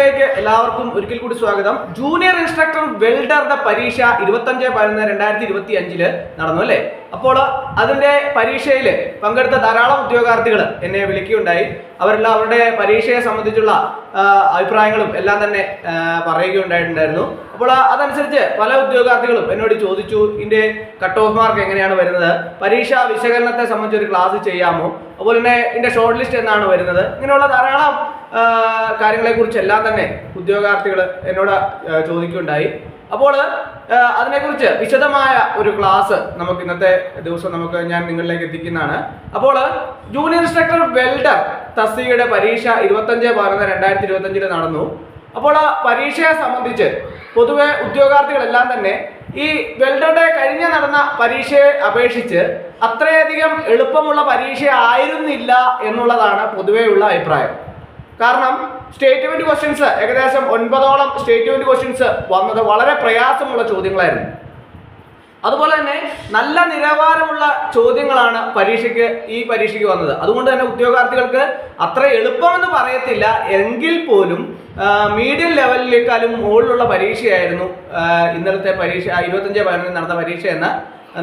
വീഡിയോയിലേക്ക് എല്ലാവർക്കും ഒരിക്കൽ കൂടി സ്വാഗതം. ജൂനിയർ ഇൻസ്ട്രക്ടർ വെൽഡറുടെ പരീക്ഷ 25/11/2025 നടന്നു അല്ലേ? അപ്പോൾ അതിന്റെ പരീക്ഷയിൽ പങ്കെടുത്ത ധാരാളം ഉദ്യോഗാർത്ഥികൾ എന്നെ വിളിക്കുകയുണ്ടായി. അവരെല്ലാം അവരുടെ പരീക്ഷയെ സംബന്ധിച്ചുള്ള അഭിപ്രായങ്ങളും എല്ലാം തന്നെ പറയുകയുണ്ടായിട്ടുണ്ടായിരുന്നു. അപ്പോൾ അതനുസരിച്ച് പല ഉദ്യോഗാർത്ഥികളും എന്നോട് ചോദിച്ചു, ഇതിന്റെ കട്ട് ഓഫ് മാർക്ക് എങ്ങനെയാണ് വരുന്നത്, പരീക്ഷാ വിശകലനത്തെ സംബന്ധിച്ച് ഒരു ക്ലാസ് ചെയ്യാമോ, അതുപോലെ തന്നെ ഇതിന്റെ ഷോർട്ട് ലിസ്റ്റ് എന്നാണ് വരുന്നത്, ഇങ്ങനെയുള്ള ധാരാളം കാര്യങ്ങളെക്കുറിച്ചെല്ലാം തന്നെ ഉദ്യോഗാർത്ഥികൾ എന്നോട് ചോദിക്കുകയുണ്ടായി. അപ്പോൾ അതിനെക്കുറിച്ച് വിശദമായ ഒരു ക്ലാസ് നമുക്ക് ഇന്നത്തെ ദിവസം ഞാൻ നിങ്ങളിലേക്ക് എത്തിക്കുന്നതാണ്. അപ്പോൾ ജൂനിയർ ഇൻസ്ട്രക്ടർ വെൽഡർ തസ്തികയുടെ പരീക്ഷ 25/11/2025 നടന്നു. അപ്പോൾ പരീക്ഷയെ സംബന്ധിച്ച് പൊതുവെ ഉദ്യോഗാർത്ഥികളെല്ലാം തന്നെ ഈ വെൽഡറുടെ കഴിഞ്ഞ നടന്ന പരീക്ഷയെ അപേക്ഷിച്ച് അത്രയധികം എളുപ്പമുള്ള പരീക്ഷ ആയിരുന്നില്ല എന്നുള്ളതാണ് പൊതുവെയുള്ള അഭിപ്രായം. കാരണം സ്റ്റേറ്റ്മെന്റ് ക്വസ്റ്റ്യൻസ് ഏകദേശം 9ഓളം സ്റ്റേറ്റ്മെന്റ് ക്വസ്റ്റ്യൻസ് വന്നത് വളരെ പ്രയാസമുള്ള ചോദ്യങ്ങളായിരുന്നു. അതുപോലെ തന്നെ നല്ല നിലവാരമുള്ള ചോദ്യങ്ങളാണ് ഈ പരീക്ഷയ്ക്ക് വന്നത്. അതുകൊണ്ട് തന്നെ ഉദ്യോഗാർത്ഥികൾക്ക് അത്ര എളുപ്പമെന്ന് പറയത്തില്ല, എങ്കിൽ പോലും മീഡിയം ലെവലിലേക്കാളും മുകളിലുള്ള പരീക്ഷയായിരുന്നു ഇന്നലത്തെ പരീക്ഷ 25/11 നടന്ന പരീക്ഷ എന്ന്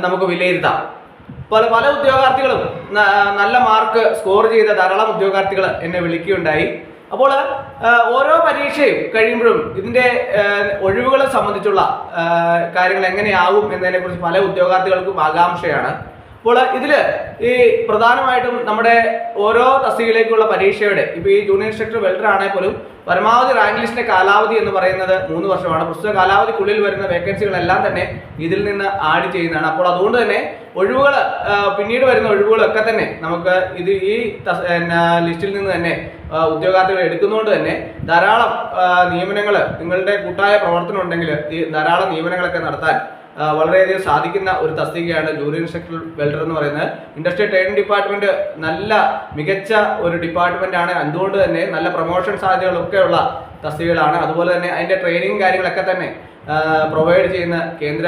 നമുക്ക് വിലയിരുത്താം. പല ഉദ്യോഗാർത്ഥികളും നല്ല മാർക്ക് സ്കോർ ചെയ്ത ധാരാളം ഉദ്യോഗാർത്ഥികൾ എന്നെ വിളിക്കുകയുണ്ടായി. അപ്പോൾ ഓരോ പരീക്ഷയും കഴിയുമ്പോഴും ഇതിൻ്റെ ഒഴിവുകളെ സംബന്ധിച്ചുള്ള കാര്യങ്ങൾ എങ്ങനെയാകും എന്നതിനെക്കുറിച്ച് പല ഉദ്യോഗാർത്ഥികൾക്കും ആകാംക്ഷയാണ്. അപ്പോൾ ഇതിൽ ഈ പ്രധാനമായിട്ടും നമ്മുടെ ഓരോ തസ്തികയിലേക്കുള്ള പരീക്ഷയുടെ ഇപ്പോൾ ഈ ജൂനിയർ ഇൻസ്ട്രക്ടർ വെൽഡർ ആണെങ്കിൽ പോലും പരമാവധി റാങ്ക് ലിസ്റ്റിന്റെ കാലാവധി എന്ന് പറയുന്നത് 3 വർഷമാണ്. പ്രസ്തുത കാലാവധിക്കുള്ളിൽ വരുന്ന വേക്കൻസികളെല്ലാം തന്നെ ഇതിൽ നിന്ന് ആഡ് ചെയ്യുന്നതാണ്. അപ്പോൾ അതുകൊണ്ട് തന്നെ ഒഴിവുകൾ പിന്നീട് വരുന്ന ഒഴിവുകളൊക്കെ തന്നെ നമുക്ക് ഈ ലിസ്റ്റിൽ നിന്ന് തന്നെ ഉദ്യോഗാർത്ഥികൾ എടുക്കുന്നതുകൊണ്ട് തന്നെ ധാരാളം നിയമനങ്ങൾ, നിങ്ങളുടെ കൂട്ടായ പ്രവർത്തനം ഉണ്ടെങ്കിൽ ധാരാളം നിയമനങ്ങളൊക്കെ നടത്താൻ വളരെയധികം സാധിക്കുന്ന ഒരു തസ്തികയാണ് ജൂനിയർ ഇൻസ്ട്രക്ടർ വെൽഡർ എന്ന് പറയുന്നത്. ഇൻഡസ്ട്രിയൽ ട്രെയിനിങ് ഡിപ്പാർട്ട്മെന്റ് നല്ല മികച്ച ഒരു ഡിപ്പാർട്ട്മെന്റ് ആണ്. അതുകൊണ്ട് തന്നെ നല്ല പ്രൊമോഷൻ സാധ്യതകളൊക്കെ ഉള്ള തസ്തികകളാണ്. അതുപോലെ തന്നെ അതിന്റെ ട്രെയിനിങ് കാര്യങ്ങളൊക്കെ തന്നെ പ്രൊവൈഡ് ചെയ്യുന്ന കേന്ദ്ര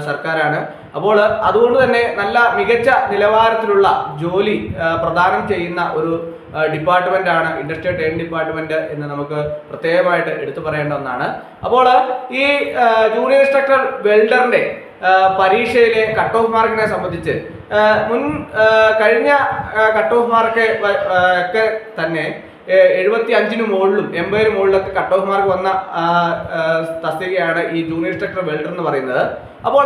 സർക്കാരാണ്. അപ്പോൾ അതുകൊണ്ട് തന്നെ നല്ല മികച്ച നിലവാരത്തിലുള്ള ജോലി പ്രദാനം ചെയ്യുന്ന ഒരു ഡിപ്പാർട്ട്മെന്റ് ആണ് ഇൻഡസ്ട്രിയൽ ട്രെയിനിങ് ഡിപ്പാർട്ട്മെന്റ് എന്ന് നമുക്ക് പ്രത്യേകമായിട്ട് എടുത്തു പറയേണ്ട ഒന്നാണ്. അപ്പോൾ ഈ ജൂനിയർ ഇൻസ്ട്രക്ടർ വെൽഡറിന്റെ പരീക്ഷയിലെ കട്ട് ഓഫ് മാർക്കിനെ സംബന്ധിച്ച് കഴിഞ്ഞ കട്ട് ഓഫ് മാർക്ക് ഒക്കെ തന്നെ 75 മുകളിലും 80 മുകളിലൊക്കെ കട്ട് ഓഫ് മാർക്ക് വന്ന തസ്തികയാണ് ഈ ജൂനിയർ ഇൻസ്ട്രക്ടർ വെൽഡർ എന്ന് പറയുന്നത്. അപ്പോൾ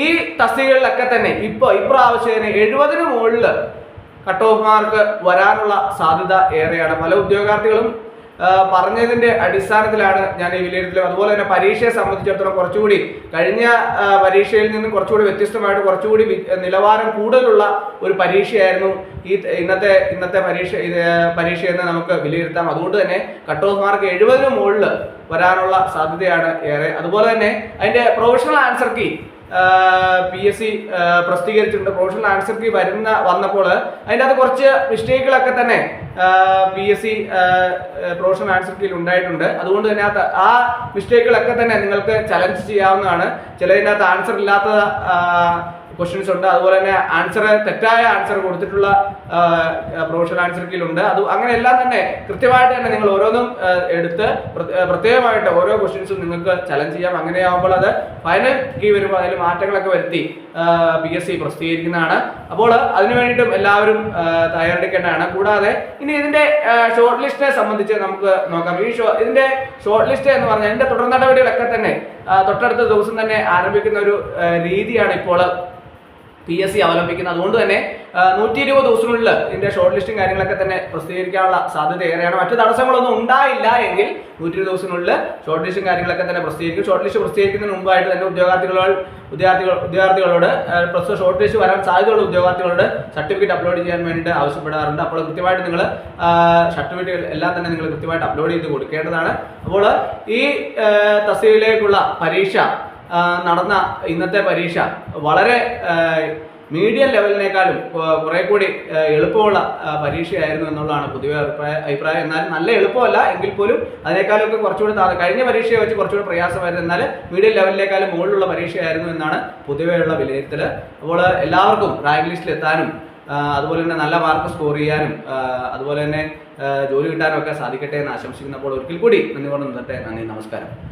ഈ തസ്തികകളിലൊക്കെ തന്നെ ഇപ്രാവശ്യം 70 മുകളിൽ കട്ട് ഓഫ് മാർക്ക് വരാനുള്ള സാധ്യത ഏറെയാണ്. പല ഉദ്യോഗാർത്ഥികളും പറഞ്ഞതിന്റെ അടിസ്ഥാനത്തിലാണ് ഞാൻ ഈ വിലയിരുത്തലും. അതുപോലെ തന്നെ പരീക്ഷയെ സംബന്ധിച്ചിടത്തോളം കുറച്ചുകൂടി കഴിഞ്ഞ പരീക്ഷയിൽ നിന്നും കുറച്ചുകൂടി വ്യത്യസ്തമായിട്ട് കുറച്ചുകൂടി നിലവാരം കൂടുതലുള്ള ഒരു പരീക്ഷയായിരുന്നു ഇന്നത്തെ പരീക്ഷയെന്ന് നമുക്ക് വിലയിരുത്താം. അതുകൊണ്ട് തന്നെ കട്ട് ഓഫ് മാർക്ക് 70 മുകളിൽ വരാനുള്ള സാധ്യതയാണ് ഏറെ. അതുപോലെ തന്നെ അതിന്റെ പ്രൊഫഷണൽ ആൻസർ കീ PSC പ്രസിദ്ധീകരിച്ചിട്ടുണ്ട്. പ്രൊഫഷണൽ ആൻസർ കീ വന്നപ്പോൾ അതിൻ്റെ അത് കുറച്ച് മിസ്റ്റേക്കുകളൊക്കെ തന്നെ PSC പ്രൊഫഷണൽ ആൻസർ കീയിൽ ഉണ്ടായിട്ടുണ്ട്. അതുകൊണ്ട് തന്നെ ആ മിസ്റ്റേക്കുകളൊക്കെ തന്നെ നിങ്ങൾക്ക് ചലഞ്ച് ചെയ്യാവുന്നതാണ്. ചിലതിനകത്ത് ആൻസർ ഇല്ലാത്ത ക്വസ്റ്റ്യൻസ് ഉണ്ട്. അതുപോലെ തന്നെ തെറ്റായ ആൻസർ കൊടുത്തിട്ടുള്ള പ്രൊഫഷണൽ ആൻസർ കീയിലുണ്ട്. അങ്ങനെ എല്ലാം തന്നെ കൃത്യമായിട്ട് തന്നെ നിങ്ങൾ ഓരോന്നും എടുത്ത് പ്രത്യേകമായിട്ട് ഓരോ ക്വസ്റ്റ്യൻസും നിങ്ങൾക്ക് ചലഞ്ച് ചെയ്യാം. അങ്ങനെയാകുമ്പോൾ അത് ഫൈനൽ കീ വരുമ്പോൾ അതിൽ മാറ്റങ്ങളൊക്കെ വരുത്തി PSC പ്രസിദ്ധീകരിക്കുന്നതാണ്. അപ്പോൾ അതിനു വേണ്ടിയിട്ടും എല്ലാവരും തയ്യാറെടുക്കേണ്ടതാണ്. കൂടാതെ ഇനി ഇതിന്റെ ഷോർട്ട് ലിസ്റ്റിനെ സംബന്ധിച്ച് നമുക്ക് നോക്കാം. ഇതിന്റെ ഷോർട്ട് ലിസ്റ്റ് എന്ന് പറഞ്ഞാൽ ഇതിന്റെ തുടർ നടപടികളൊക്കെ തന്നെ തൊട്ടടുത്ത ദിവസം തന്നെ ആരംഭിക്കുന്ന ഒരു രീതിയാണ് ഇപ്പോൾ PSC അവലംബിക്കുന്നത്. അതുകൊണ്ട് തന്നെ 120 ദിവസത്തിനുള്ളിൽ ഇതിന്റെ ഷോർട്ട് ലിസ്റ്റും കാര്യങ്ങളൊക്കെ തന്നെ പ്രസിദ്ധീകരിക്കാനുള്ള സാധ്യത ഏറെയാണ്. മറ്റു തടസ്സങ്ങളൊന്നും ഉണ്ടായില്ല എങ്കിൽ 120 ദിവസത്തിനുള്ളിൽ ഷോർട്ട് ലിസ്റ്റും കാര്യങ്ങളൊക്കെ തന്നെ പ്രസിദ്ധീകരിക്കും. ഷോർട്ട് ലിസ്റ്റ് പ്രസിദ്ധീകരിക്കുന്നതിന് മുമ്പായിട്ട് തന്നെ ഉദ്യോഗാർത്ഥികളോട് പ്രസ്തുത ഷോർട്ട് ലിസ്റ്റ് വരാൻ സാധ്യതയുള്ള ഉദ്യോഗാർത്ഥികളോട് സർട്ടിഫിക്കറ്റ് അപ്ലോഡ് ചെയ്യാൻ വേണ്ടിയിട്ട് ആവശ്യപ്പെടാറുണ്ട്. അപ്പോൾ കൃത്യമായിട്ട് നിങ്ങൾ സർട്ടിഫിക്കറ്റുകൾ എല്ലാം തന്നെ നിങ്ങൾ കൃത്യമായിട്ട് അപ്ലോഡ് ചെയ്ത് കൊടുക്കേണ്ടതാണ്. അപ്പോൾ ഈ തസ്തികയിലേക്കുള്ള പരീക്ഷ നടന്ന ഇന്നത്തെ പരീക്ഷ വളരെ മീഡിയം ലെവലിനേക്കാളും കുറെ കൂടി എളുപ്പമുള്ള പരീക്ഷയായിരുന്നു എന്നുള്ളതാണ് പൊതുവെ അഭിപ്രായം. എന്നാൽ നല്ല എളുപ്പമല്ല എങ്കിൽ പോലും അതിനേക്കാളൊക്കെ കുറച്ചുകൂടി കഴിഞ്ഞ പരീക്ഷയെ വെച്ച് കുറച്ചുകൂടി പ്രയാസമായിരുന്നു. എന്നാൽ മീഡിയം ലെവലിനേക്കാളും മുകളിലുള്ള പരീക്ഷയായിരുന്നു എന്നാണ് പൊതുവെയുള്ള വിലയിരുത്തൽ. അപ്പോൾ എല്ലാവർക്കും റാങ്ക് ലിസ്റ്റിൽ എത്താനും അതുപോലെ തന്നെ നല്ല മാർക്ക് സ്കോർ ചെയ്യാനും അതുപോലെ തന്നെ ജോലി കിട്ടാനൊക്കെ സാധിക്കട്ടെ എന്ന് ആശംസിക്കുന്നപ്പോൾ ഒരിക്കൽ കൂടി നന്ദി പറഞ്ഞു നിർത്തട്ടെ. നന്ദി, നമസ്കാരം.